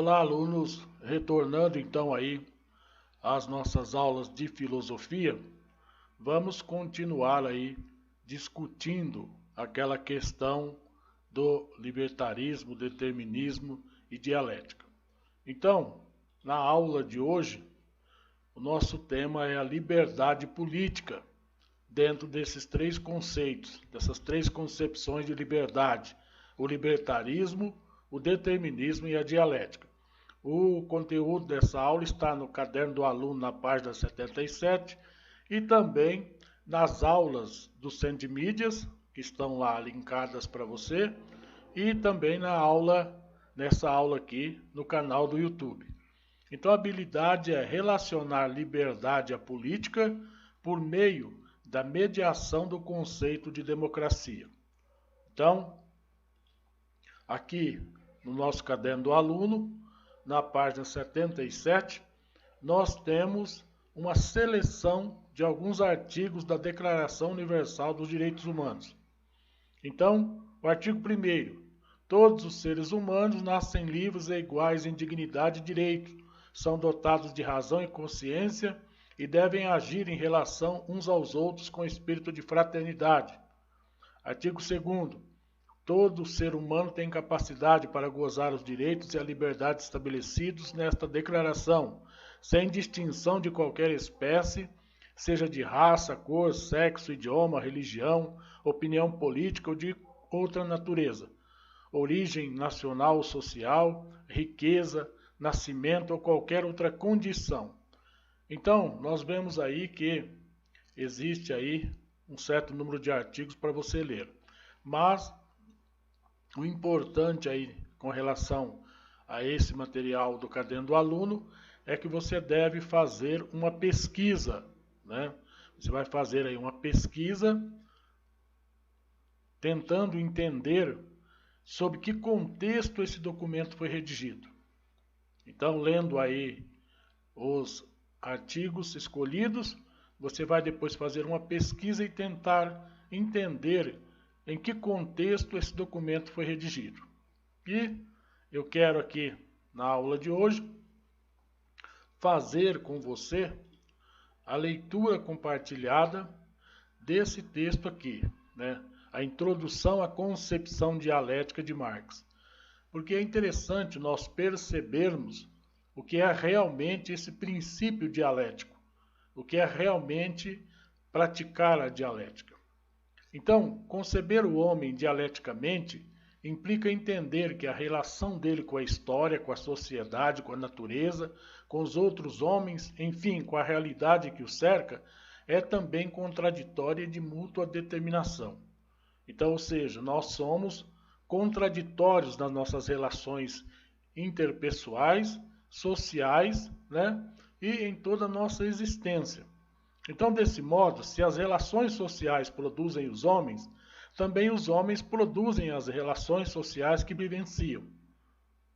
Olá, alunos, retornando então aí às nossas aulas de filosofia, vamos continuar aí discutindo aquela questão do libertarismo, determinismo e dialética. Então, na aula de hoje, o nosso tema é a liberdade política, dentro desses três conceitos, dessas três concepções de liberdade: o libertarismo, o determinismo e a dialética. O conteúdo dessa aula está no caderno do aluno na página 77 e também nas aulas do Centro de Mídias, que estão lá linkadas para você, e também nessa aula aqui no canal do YouTube. Então a habilidade é relacionar liberdade à política por meio da mediação do conceito de democracia. Então, aqui no nosso caderno do aluno, na página 77, nós temos uma seleção de alguns artigos da Declaração Universal dos Direitos Humanos. Então, o artigo 1º: todos os seres humanos nascem livres e iguais em dignidade e direito, são dotados de razão e consciência e devem agir em relação uns aos outros com espírito de fraternidade. Artigo 2º: todo ser humano tem capacidade para gozar os direitos e a liberdade estabelecidos nesta declaração, sem distinção de qualquer espécie, seja de raça, cor, sexo, idioma, religião, opinião política ou de outra natureza, origem nacional ou social, riqueza, nascimento ou qualquer outra condição. Então, nós vemos aí que existe aí um certo número de artigos para você ler. Mas o importante aí com relação a esse material do caderno do aluno é que você deve fazer uma pesquisa, né? Você vai fazer aí uma pesquisa tentando entender sob que contexto esse documento foi redigido. Então, lendo aí os artigos escolhidos, você vai depois fazer uma pesquisa e tentar entender em que contexto esse documento foi redigido. E eu quero aqui, na aula de hoje, fazer com você a leitura compartilhada desse texto aqui, né? A introdução à concepção dialética de Marx. Porque é interessante nós percebermos o que é realmente esse princípio dialético, o que é realmente praticar a dialética. Então, conceber o homem dialeticamente implica entender que a relação dele com a história, com a sociedade, com a natureza, com os outros homens, enfim, com a realidade que o cerca, é também contraditória e de mútua determinação. Então, ou seja, nós somos contraditórios nas nossas relações interpessoais, sociais, né? E em toda a nossa existência. Então, desse modo, se as relações sociais produzem os homens, também os homens produzem as relações sociais que vivenciam.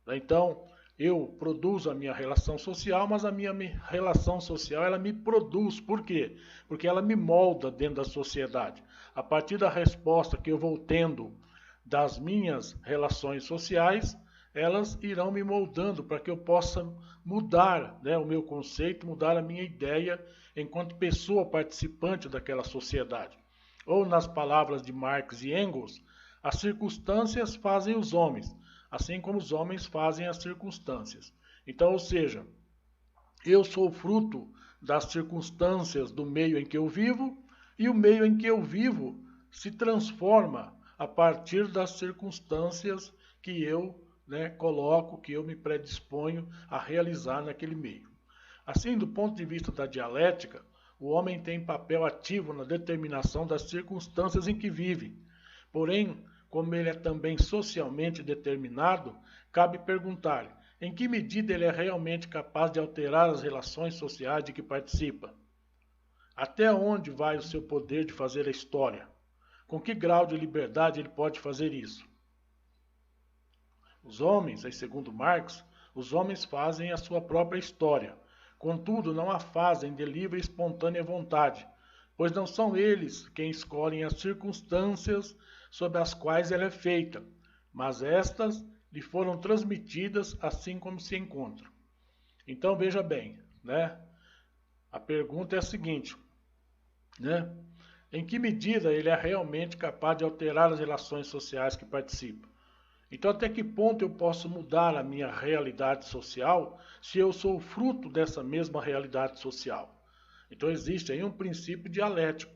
Então, eu produzo a minha relação social, mas a minha relação social ela me produz. Por quê? Porque ela me molda dentro da sociedade. A partir da resposta que eu vou tendo das minhas relações sociais, elas irão me moldando para que eu possa mudar, né, o meu conceito, mudar a minha ideia enquanto pessoa participante daquela sociedade. Ou, nas palavras de Marx e Engels, as circunstâncias fazem os homens, assim como os homens fazem as circunstâncias. Então, ou seja, eu sou fruto das circunstâncias do meio em que eu vivo, e o meio em que eu vivo se transforma a partir das circunstâncias que eu coloco, que eu me predisponho a realizar naquele meio. Assim, do ponto de vista da dialética, o homem tem papel ativo na determinação das circunstâncias em que vive. Porém, como ele é também socialmente determinado, cabe perguntar em que medida ele é realmente capaz de alterar as relações sociais de que participa. Até onde vai o seu poder de fazer a história? Com que grau de liberdade ele pode fazer isso? Os homens, segundo Marx, os homens fazem a sua própria história. Contudo, não a fazem de livre e espontânea vontade, pois não são eles quem escolhem as circunstâncias sob as quais ela é feita, mas estas lhe foram transmitidas assim como se encontram. Então veja bem, né? A pergunta é a seguinte, né? Em que medida ele é realmente capaz de alterar as relações sociais que participa? Então, até que ponto eu posso mudar a minha realidade social se eu sou fruto dessa mesma realidade social? Então, existe aí um princípio dialético.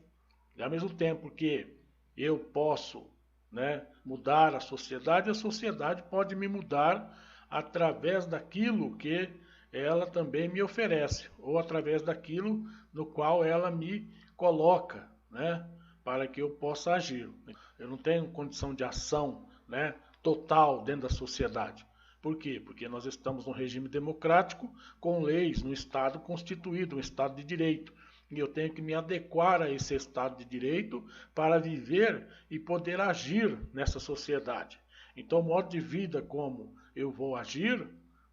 E, ao mesmo tempo que eu posso, né, mudar a sociedade pode me mudar através daquilo que ela também me oferece, ou através daquilo no qual ela me coloca, né, para que eu possa agir. Eu não tenho condição de ação, né, total dentro da sociedade. Por quê? Porque nós estamos num regime democrático com leis no Estado constituído, um Estado de direito. E eu tenho que me adequar a esse Estado de direito para viver e poder agir nessa sociedade. Então, o modo de vida como eu vou agir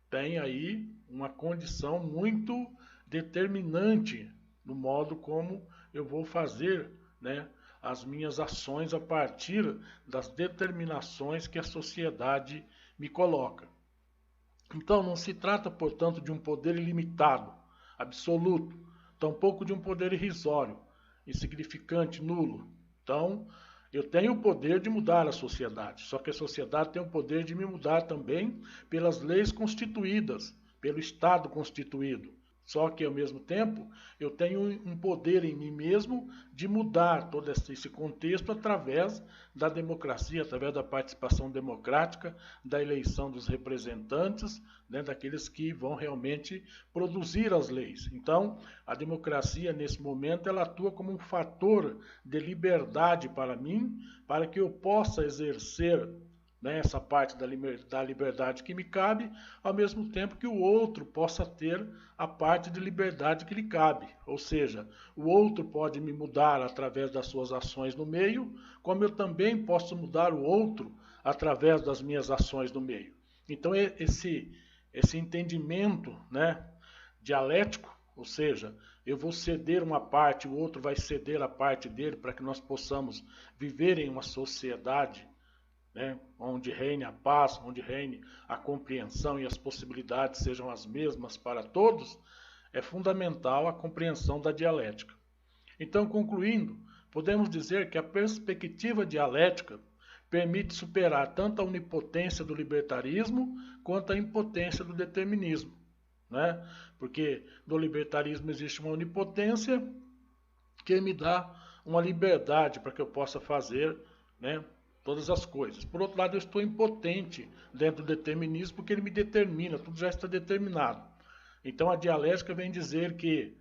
tem aí uma condição muito determinante no modo como eu vou fazer, né, as minhas ações a partir das determinações que a sociedade me coloca. Então, não se trata, portanto, de um poder ilimitado, absoluto, tampouco de um poder irrisório, insignificante, nulo. Então, eu tenho o poder de mudar a sociedade, só que a sociedade tem o poder de me mudar também pelas leis constituídas, pelo Estado constituído. Só que, ao mesmo tempo, eu tenho um poder em mim mesmo de mudar todo esse contexto através da democracia, através da participação democrática, da eleição dos representantes, né, daqueles que vão realmente produzir as leis. Então, a democracia, nesse momento, ela atua como um fator de liberdade para mim, para que eu possa exercer, né, essa parte da liberdade que me cabe, ao mesmo tempo que o outro possa ter a parte de liberdade que lhe cabe. Ou seja, o outro pode me mudar através das suas ações no meio, como eu também posso mudar o outro através das minhas ações no meio. Então, esse entendimento, né, dialético, ou seja, eu vou ceder uma parte, o outro vai ceder a parte dele para que nós possamos viver em uma sociedade, né, onde reine a paz, onde reine a compreensão e as possibilidades sejam as mesmas para todos, é fundamental a compreensão da dialética. Então, concluindo, podemos dizer que a perspectiva dialética permite superar tanto a onipotência do libertarismo quanto a impotência do determinismo, né? Porque no libertarismo existe uma onipotência que me dá uma liberdade para que eu possa fazer, né, todas as coisas. Por outro lado, eu estou impotente dentro do determinismo porque ele me determina, tudo já está determinado. Então a dialética vem dizer que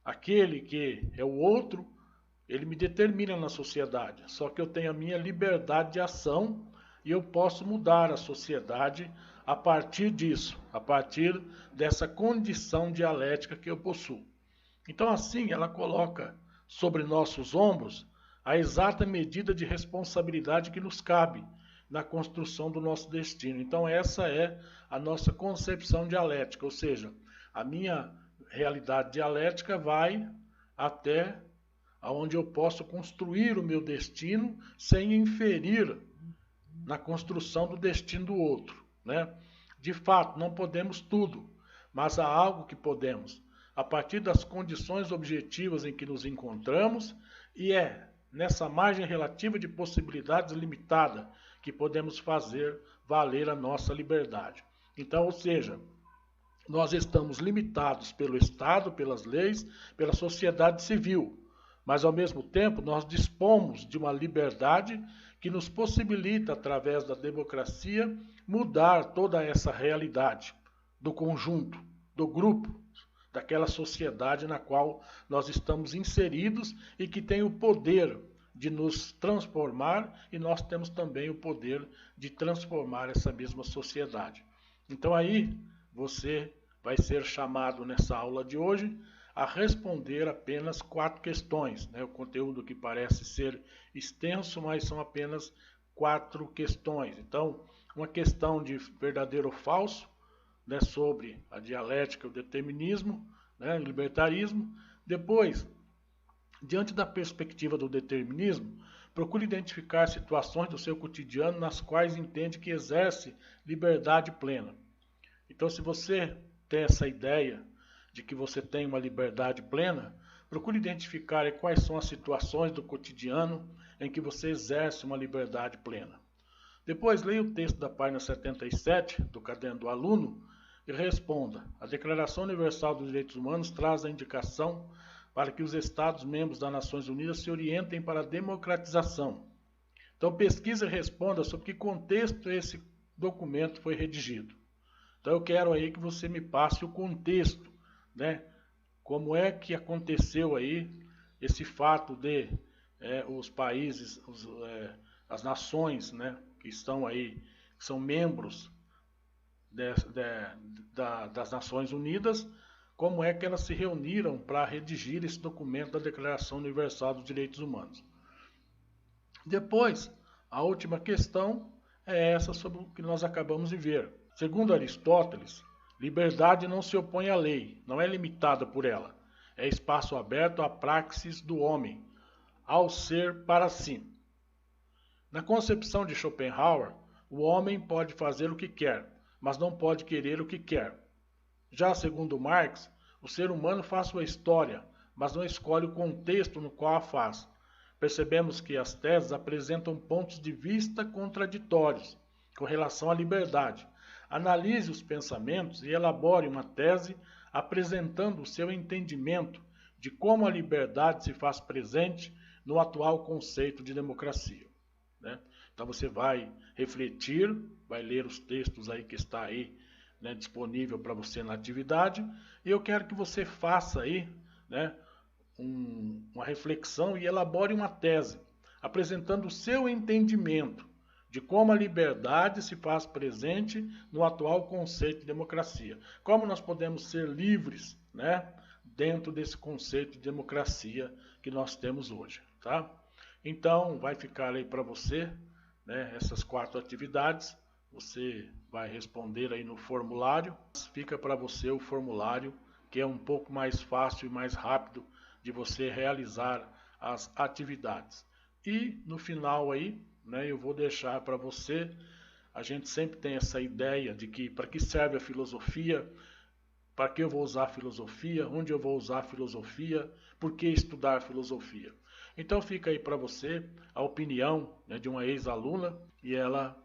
aquele que é o outro, ele me determina na sociedade. Só que eu tenho a minha liberdade de ação e eu posso mudar a sociedade a partir disso, a partir dessa condição dialética que eu possuo. Então assim ela coloca sobre nossos ombros a exata medida de responsabilidade que nos cabe na construção do nosso destino. Então essa é a nossa concepção dialética, ou seja, a minha realidade dialética vai até onde eu posso construir o meu destino sem inferir na construção do destino do outro, né? De fato, não podemos tudo, mas há algo que podemos, a partir das condições objetivas em que nos encontramos, e é nessa margem relativa de possibilidades limitada que podemos fazer valer a nossa liberdade. Então, ou seja, nós estamos limitados pelo Estado, pelas leis, pela sociedade civil, mas ao mesmo tempo nós dispomos de uma liberdade que nos possibilita, através da democracia, mudar toda essa realidade do conjunto, do grupo, daquela sociedade na qual nós estamos inseridos e que tem o poder de nos transformar, e nós temos também o poder de transformar essa mesma sociedade. Então aí você vai ser chamado nessa aula de hoje a responder apenas 4 questões, né? O conteúdo que parece ser extenso, mas são apenas 4 questões. Então, uma questão de verdadeiro ou falso, né, sobre a dialética, o determinismo, né, o libertarismo. Depois, Diante da perspectiva do determinismo, procure identificar situações do seu cotidiano nas quais entende que exerce liberdade plena. Então, se você tem essa ideia de que você tem uma liberdade plena, procure identificar quais são as situações do cotidiano em que você exerce uma liberdade plena. Depois, leia o texto da página 77 do Caderno do Aluno e responda. A Declaração Universal dos Direitos Humanos traz a indicação para que os Estados-membros das Nações Unidas se orientem para a democratização. Então, pesquise e responda sobre que contexto esse documento foi redigido. Então, eu quero aí que você me passe o contexto, né? Como é que aconteceu aí esse fato de os países, as nações, né, que estão aí, que são membros das Nações Unidas, como é que elas se reuniram para redigir esse documento da Declaração Universal dos Direitos Humanos. Depois, a última questão é essa sobre o que nós acabamos de ver. Segundo Aristóteles, liberdade não se opõe à lei, não é limitada por ela. É espaço aberto à praxis do homem, ao ser para si. Na concepção de Schopenhauer, o homem pode fazer o que quer, mas não pode querer o que quer. Já segundo Marx, o ser humano faz sua história, mas não escolhe o contexto no qual a faz. Percebemos que as teses apresentam pontos de vista contraditórios com relação à liberdade. Analise os pensamentos e elabore uma tese apresentando o seu entendimento de como a liberdade se faz presente no atual conceito de democracia, né? Então você vai refletir, vai ler os textos aí que está aí, né, disponível para você na atividade, e eu quero que você faça aí, né, uma reflexão e elabore uma tese apresentando o seu entendimento de como a liberdade se faz presente no atual conceito de democracia. Como nós podemos ser livres, né, dentro desse conceito de democracia que nós temos hoje, tá? Então, vai ficar aí para você, né, essas 4 atividades. Você vai responder aí no formulário. Fica para você o formulário, que é um pouco mais fácil e mais rápido de você realizar as atividades. E no final aí, né, eu vou deixar para você, a gente sempre tem essa ideia de que para que serve a filosofia, para que eu vou usar a filosofia, onde eu vou usar a filosofia, por que estudar filosofia. Então fica aí para você a opinião, né, de uma ex-aluna, e ela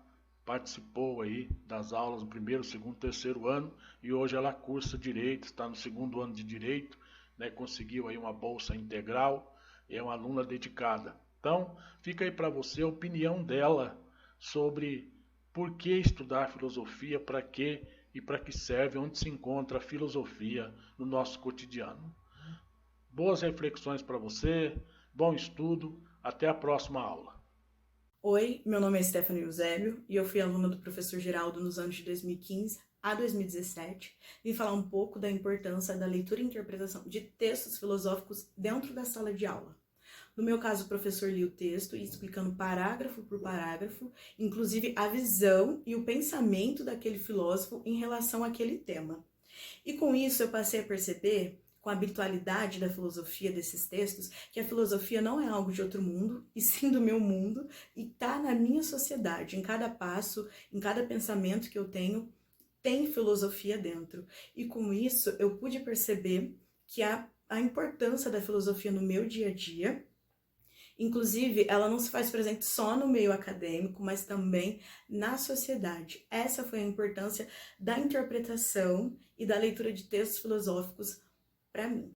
participou aí das aulas do 1º, 2º, 3º ano, e hoje ela cursa Direito, está no 2º ano de Direito, né, conseguiu aí uma bolsa integral, é uma aluna dedicada. Então, fica aí para você a opinião dela sobre por que estudar filosofia, para quê e para que serve, onde se encontra a filosofia no nosso cotidiano. Boas reflexões para você, bom estudo, até a próxima aula. Oi, meu nome é Stephanie Eusébio e eu fui aluna do professor Geraldo nos anos de 2015 a 2017. Vim falar um pouco da importância da leitura e interpretação de textos filosóficos dentro da sala de aula. No meu caso, o professor lia o texto explicando parágrafo por parágrafo, inclusive a visão e o pensamento daquele filósofo em relação àquele tema. E com isso eu passei a perceber, com a habitualidade da filosofia desses textos, que a filosofia não é algo de outro mundo, e sim do meu mundo, e está na minha sociedade. Em cada passo, em cada pensamento que eu tenho, tem filosofia dentro. E com isso eu pude perceber que a importância da filosofia no meu dia a dia. Inclusive, ela não se faz presente só no meio acadêmico, mas também na sociedade. Essa foi a importância da interpretação e da leitura de textos filosóficos para mim.